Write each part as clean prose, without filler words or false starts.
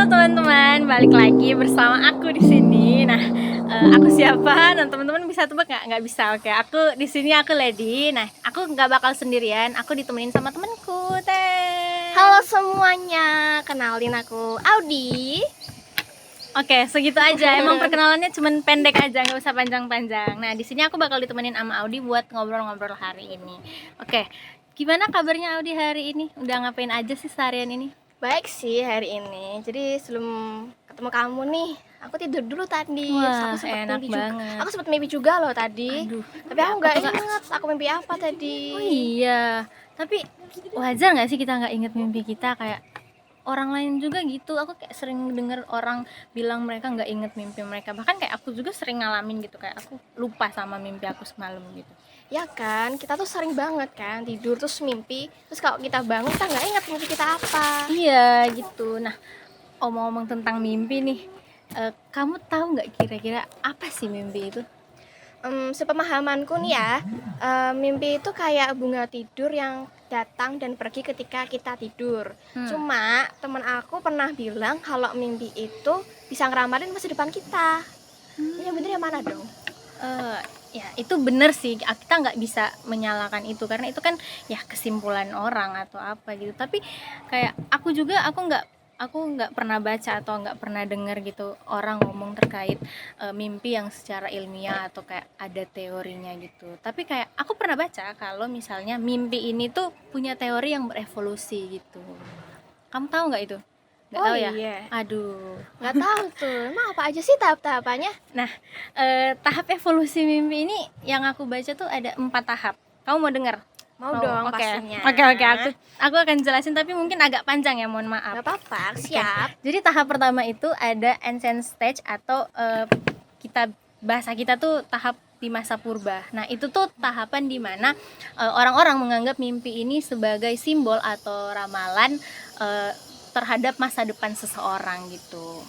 teman-teman, balik lagi bersama aku di sini. Nah, aku siapa? Nah, teman-teman bisa tebak nggak? Nggak bisa. Oke, aku di sini aku Lady. Nah, aku nggak bakal sendirian. Aku ditemenin sama temanku. Halo semuanya, kenalin aku Audi. Oke, segitu aja. Emang perkenalannya cuman pendek aja, nggak usah panjang-panjang. Nah, di sini aku bakal ditemenin sama Audi buat ngobrol-ngobrol hari ini. Oke, gimana kabarnya Audi hari ini? Udah ngapain aja sih seharian ini? Baik sih hari ini. Jadi sebelum ketemu kamu nih, aku tidur dulu tadi. Terus aku Wah, sempat enak mimpi juga. banget. Aku sempat mimpi juga loh tadi. Aduh, Tapi aku apa nggak tuh, Kak? ingat aku mimpi apa tadi. Oh iya, tapi wajar nggak sih kita nggak inget mimpi kita? Kayak orang lain juga gitu. Aku kayak sering denger orang bilang mereka nggak inget mimpi mereka. Bahkan kayak aku juga sering ngalamin gitu, kayak aku lupa sama mimpi aku semalam gitu. Ya kan, kita tuh sering banget kan tidur terus mimpi. Terus kalau kita bangun kita nggak ingat mimpi kita apa. Iya gitu. Nah, omong-omong tentang mimpi nih, kamu tahu nggak kira-kira apa sih mimpi itu? Sepemahamanku nih ya, mimpi itu kayak bunga tidur yang datang dan pergi ketika kita tidur. Cuma teman aku pernah bilang kalau mimpi itu bisa ngeramalin masa depan kita. Ini yang bener yang mana dong? Ya itu bener sih, kita nggak bisa menyalahkan itu karena itu kan ya kesimpulan orang atau apa gitu. Tapi kayak aku nggak pernah baca atau nggak pernah dengar gitu orang ngomong terkait mimpi yang secara ilmiah atau kayak ada teorinya gitu. Tapi kayak aku pernah baca kalau misalnya mimpi ini tuh punya teori yang berevolusi gitu. Kamu tahu nggak itu? Nggak Oh tahu ya? iya, Aduh. nggak tahu tuh. Emang apa aja sih tahap-tahapannya? Nah, tahap evolusi mimpi ini yang aku baca tuh ada 4 tahap. Kamu mau dengar? Mau dong Oke. pastinya. Oke, aku akan jelasin tapi mungkin agak panjang ya, mohon maaf. Nggak apa-apa, Oke. siap. Jadi tahap pertama itu ada ancient stage atau bahasa kita tuh tahap di masa purba. Nah, itu tuh tahapan di mana orang-orang menganggap mimpi ini sebagai simbol atau ramalan terhadap masa depan seseorang gitu.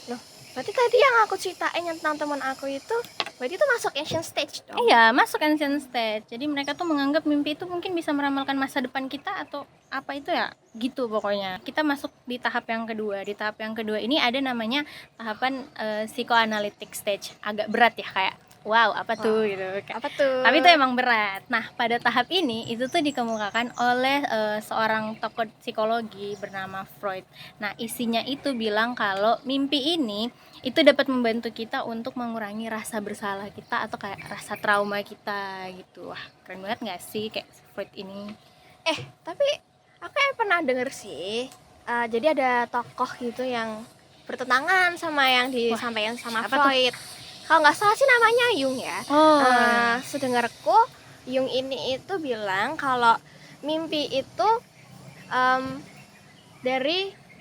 Loh, berarti tadi yang aku ceritain tentang teman aku itu, berarti itu masuk ancient stage dong? Iya, masuk ancient stage. Jadi mereka tuh menganggap mimpi itu mungkin bisa meramalkan masa depan kita atau apa itu ya, gitu pokoknya. Kita masuk di tahap yang kedua. Di tahap yang kedua ini ada namanya tahapan psychoanalytic stage. Agak berat ya, kayak wow, apa tuh gitu. Apa tuh? Tapi itu emang berat. Nah, pada tahap ini itu tuh dikemukakan oleh seorang tokoh psikologi bernama Freud. Nah, isinya itu bilang kalau mimpi ini itu dapat membantu kita untuk mengurangi rasa bersalah kita atau kayak rasa trauma kita gitu. Wah, keren banget nggak sih kayak Freud ini? Tapi aku pernah denger sih, jadi ada tokoh gitu yang bertentangan sama yang disampaikan sama siapa tuh? Freud. Kalau nggak salah sih namanya Jung ya. Oh, Sedengarku Jung ini itu bilang kalau mimpi itu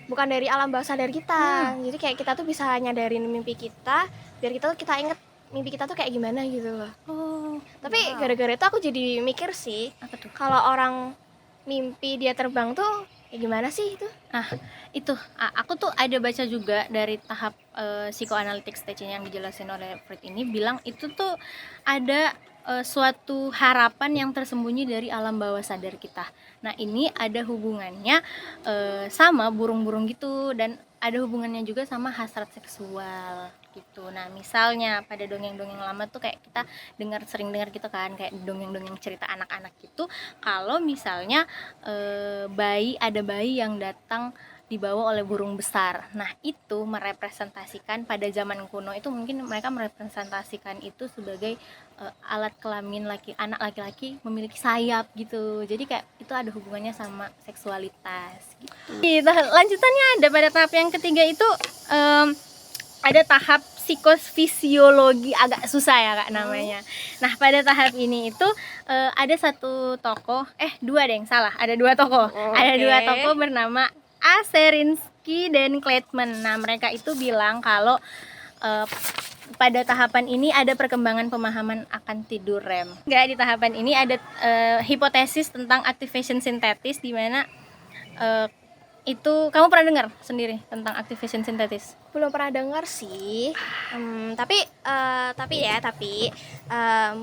bukan dari alam bawah sadar kita. Jadi kayak kita tuh bisa nyadarin mimpi kita biar kita inget mimpi kita tuh kayak gimana gitu loh. Tapi wow. gara-gara itu aku jadi mikir sih, Apa tuh? kalau orang mimpi dia terbang tuh ya gimana sih itu? Itu aku tuh ada baca juga dari tahap psychoanalytic stage yang dijelasin oleh Freud ini bilang itu tuh ada suatu harapan yang tersembunyi dari alam bawah sadar kita. Nah, ini ada hubungannya sama burung-burung gitu dan ada hubungannya juga sama hasrat seksual gitu. Nah, misalnya pada dongeng-dongeng lama tuh kayak kita sering dengar gitu kan, kayak dongeng-dongeng cerita anak-anak gitu, kalau misalnya ada bayi yang datang dibawa oleh burung besar. Nah, itu merepresentasikan pada zaman kuno itu mungkin mereka merepresentasikan itu sebagai alat kelamin anak laki-laki memiliki sayap gitu. Jadi kayak itu ada hubungannya sama seksualitas gitu. Lanjutannya ada pada tahap yang ketiga itu ada tahap psikofisiologi, agak susah ya Kak namanya. Nah, pada tahap ini itu ada satu tokoh, ada dua tokoh. Ada dua tokoh bernama Aserinsky dan Kleitman. Nah, mereka itu bilang kalau pada tahapan ini ada perkembangan pemahaman akan tidur REM. Di tahapan ini ada hipotesis tentang activation sintetis di mana itu kamu pernah dengar sendiri tentang activation sintetis? Belum pernah dengar sih. Tapi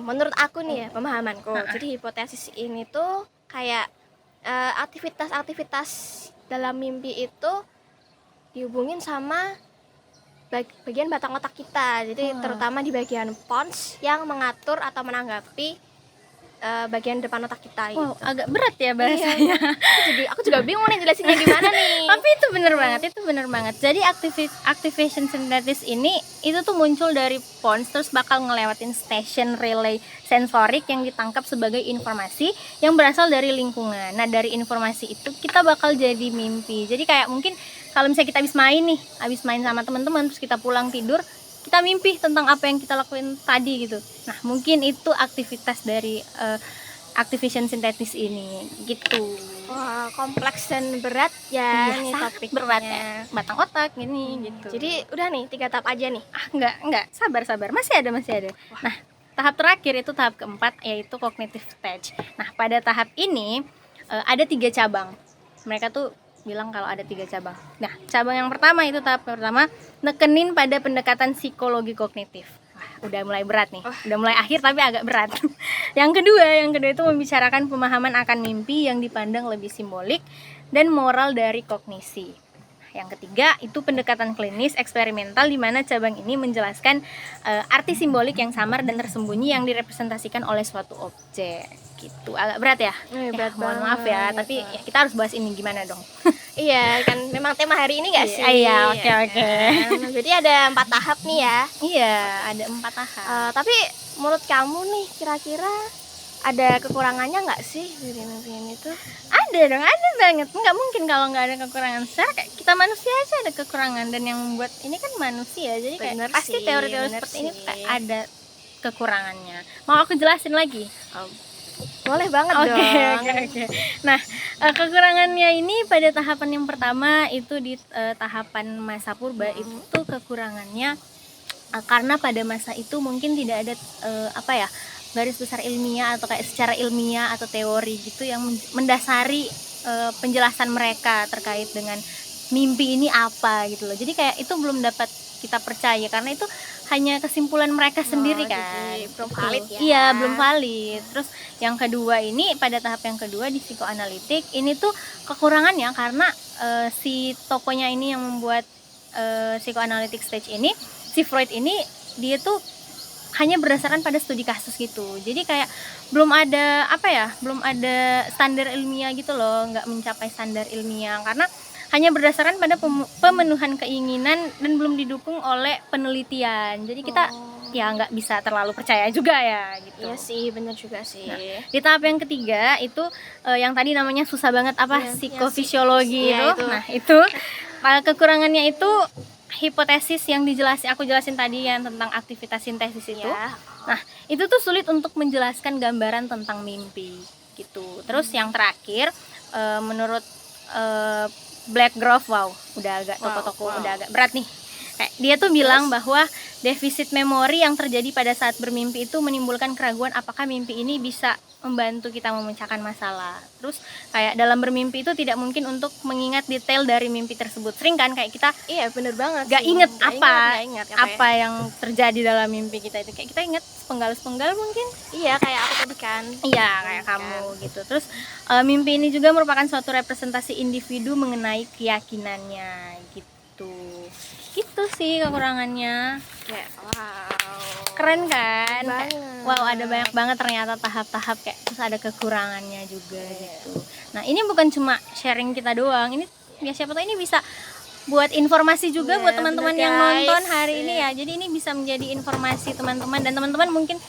menurut aku nih ya pemahamanku. Jadi hipotesis ini tuh kayak aktivitas-aktivitas dalam mimpi itu dihubungin sama bagian batang otak kita. Jadi terutama di bagian pons yang mengatur atau menanggapi bagian depan otak kita Wow, gitu. agak berat ya bahasanya. Jadi aku juga bingung nih jelasinnya gimana nih. Tapi itu bener banget. Jadi activation synthesis ini itu tuh muncul dari pons, terus bakal ngelewatin station relay sensorik yang ditangkap sebagai informasi yang berasal dari lingkungan. Nah, dari informasi itu kita bakal jadi mimpi. Jadi kayak mungkin kalau misalnya kita habis main sama teman-teman, terus kita pulang tidur, kita mimpi tentang apa yang kita lakuin tadi gitu. Nah, mungkin itu aktivitas dari activation synthesis ini gitu. Wah, kompleks dan berat ya Iya, nih sangat topiknya. berat ya, batang otak gini gitu. Jadi udah nih 3 tahap aja nih. enggak, sabar, masih ada. Nah, tahap terakhir itu tahap keempat, yaitu cognitive stage. Nah, pada tahap ini ada 3 cabang. Mereka tuh bilang kalau ada 3 cabang. Nah, cabang yang pertama itu tahap pertama, nekenin pada pendekatan psikologi kognitif. Wah, udah mulai berat nih, udah mulai akhir tapi agak berat. Yang kedua itu membicarakan pemahaman akan mimpi yang dipandang lebih simbolik dan moral dari kognisi. Yang ketiga itu pendekatan klinis eksperimental, di mana cabang ini menjelaskan arti simbolik yang samar dan tersembunyi yang direpresentasikan oleh suatu objek. Gitu. Agak berat ya? Berat Mohon maaf ya, banget. tapi ya kita harus bahas ini gimana dong? Iya, kan memang tema hari ini nggak sih? Iya, oke. Nah, jadi ada 4 tahap nih ya. Iya, ada 4 tahap. Tapi menurut kamu nih kira-kira ada kekurangannya nggak sih dari mimpi ini tuh? Ada dong, ada banget. Nggak mungkin kalau nggak ada kekurangan. Secara kayak kita manusia aja ada kekurangan, dan yang membuat ini kan manusia, jadi kayak Bener pasti sih, teori-teori bener seperti ini sih. kayak ada kekurangannya. Mau aku jelasin lagi? Boleh banget Oke, dong. oke. Nah, kekurangannya ini pada tahapan yang pertama itu di tahapan masa purba, itu kekurangannya karena pada masa itu mungkin tidak ada garis besar ilmiah atau kayak secara ilmiah atau teori gitu yang mendasari penjelasan mereka terkait dengan mimpi ini apa gitu loh. Jadi kayak itu belum dapat kita percaya karena itu hanya kesimpulan mereka sendiri kan. jadi belum Gitu. valid ya. Iya, belum valid. Terus yang kedua ini, pada tahap yang kedua di psikoanalitik ini tuh kekurangannya karena si tokonya ini yang membuat psikoanalitik stage ini, si Freud ini, dia tuh hanya berdasarkan pada studi kasus gitu. Jadi kayak belum ada standar ilmiah gitu loh, nggak mencapai standar ilmiah karena hanya berdasarkan pada pemenuhan keinginan dan belum didukung oleh penelitian. Jadi kita ya nggak bisa terlalu percaya juga ya gitu. Iya sih, bener juga sih. Nah, di tahap yang ketiga itu yang tadi namanya susah banget Iya, psikofisiologi iya, itu. itu. Nah, itu kekurangannya itu hipotesis yang aku jelasin tadi yang tentang aktivitas sintesis itu. Iya. Nah, itu tuh sulit untuk menjelaskan gambaran tentang mimpi gitu. Terus yang terakhir menurut Blackgrove, udah agak toko-toko, udah agak berat nih. Kayak dia tuh bilang bahwa defisit memori yang terjadi pada saat bermimpi itu menimbulkan keraguan apakah mimpi ini bisa membantu kita memecahkan masalah. Terus kayak dalam bermimpi itu tidak mungkin untuk mengingat detail dari mimpi tersebut. Sering kan kayak kita Iya, bener banget gak sih. inget Nggak inget, apa yang terjadi dalam mimpi kita itu. Kayak kita inget sepenggal-sepenggal mungkin. Iya, kayak aku tadi kan. Iya, kayak kamu gitu. Terus mimpi ini juga merupakan suatu representasi individu mengenai keyakinannya gitu. Gitu sih kekurangannya. Kayak wow. Keren kan? Banget. Kayak, wow, ada banyak banget ternyata tahap-tahap kayak terus ada kekurangannya juga gitu. Nah, ini bukan cuma sharing kita doang. Ini ya siapa tahu ini bisa buat informasi juga buat teman-teman bener, yang guys. nonton hari ini ya. Jadi ini bisa menjadi informasi teman-teman, dan teman-teman mungkin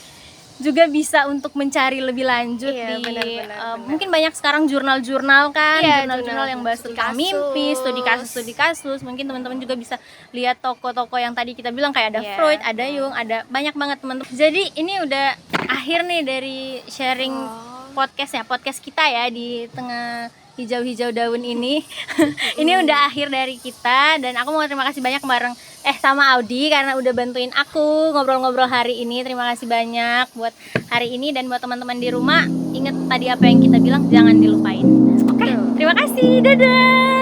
juga bisa untuk mencari lebih lanjut Iya, di benar. mungkin banyak sekarang jurnal-jurnal kan, Iya, jurnal-jurnal yang bahas studi tentang kasus. mimpi, studi kasus. Mungkin teman-teman juga bisa lihat toko-toko yang tadi kita bilang kayak ada Iya. Freud, ada Jung, ada banyak banget teman-teman. Jadi ini udah akhir nih dari sharing podcast kita ya di tengah hijau-hijau daun ini. Ini udah akhir dari kita, dan aku mau terima kasih banyak sama Audi karena udah bantuin aku ngobrol-ngobrol hari ini. Terima kasih banyak buat hari ini, dan buat teman-teman di rumah, ingat tadi apa yang kita bilang, jangan dilupain. Oke, terima kasih. Dadah.